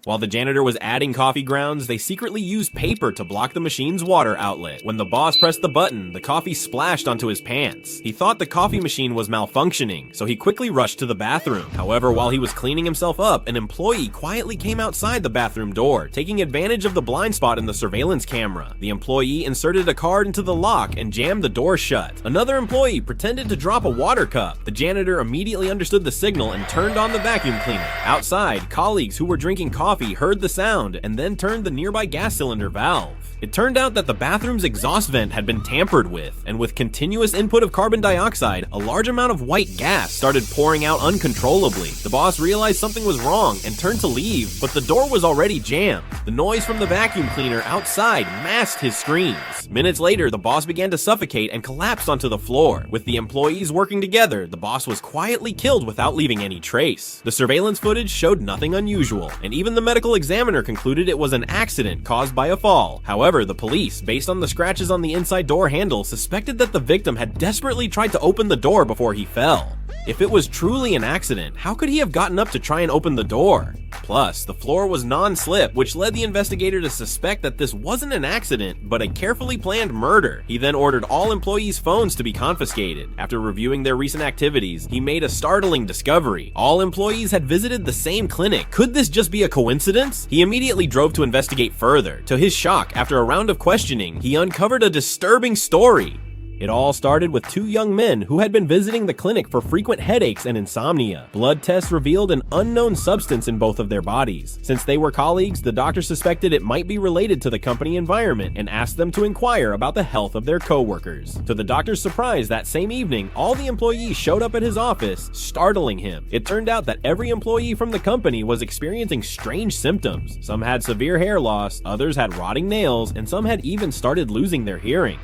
While the janitor was adding coffee grounds, they secretly used paper to block the machine's water outlet. When the boss pressed the button, the coffee splashed onto his pants. He thought the coffee machine was malfunctioning, so he quickly rushed to the bathroom. However, while he was cleaning himself up, an employee quietly came outside the bathroom door, taking advantage of the blind spot in the surveillance camera. The employee inserted a card into the lock and jammed the door shut. Another employee pretended to drop a water cup. The janitor immediately understood the signal and turned on the vacuum cleaner. Outside, colleagues who were drinking coffee heard the sound and then turned the nearby gas cylinder valve. It turned out that the bathroom's exhaust vent had been tampered with, and with continuous input of carbon dioxide, a large amount of white gas started pouring out uncontrollably. The boss realized something was wrong and turned to leave, but the door was already jammed. The noise from the vacuum cleaner outside masked his screams. Minutes later, the boss began to suffocate and collapsed onto the floor. With the employees working together, the boss was quietly killed without leaving any trace. The surveillance footage showed nothing unusual, and even the medical examiner concluded it was an accident caused by a fall. However, the police, based on the scratches on the inside door handle, suspected that the victim had desperately tried to open the door before he fell. If it was truly an accident, how could he have gotten up to try and open the door? Plus, the floor was non-slip, which led the investigator to suspect that this wasn't an accident, but a carefully planned murder. He then ordered all employees' phones to be confiscated. After reviewing their recent activities, he made a startling discovery. All employees had visited the same clinic. Could this just be a coincidence? He immediately drove to investigate further. To his shock, after a round of questioning, he uncovered a disturbing story. It all started with two young men who had been visiting the clinic for frequent headaches and insomnia. Blood tests revealed an unknown substance in both of their bodies. Since they were colleagues, the doctor suspected it might be related to the company environment and asked them to inquire about the health of their co-workers. To the doctor's surprise, that same evening, all the employees showed up at his office, startling him. It turned out that every employee from the company was experiencing strange symptoms. Some had severe hair loss, others had rotting nails, and some had even started losing their hearing.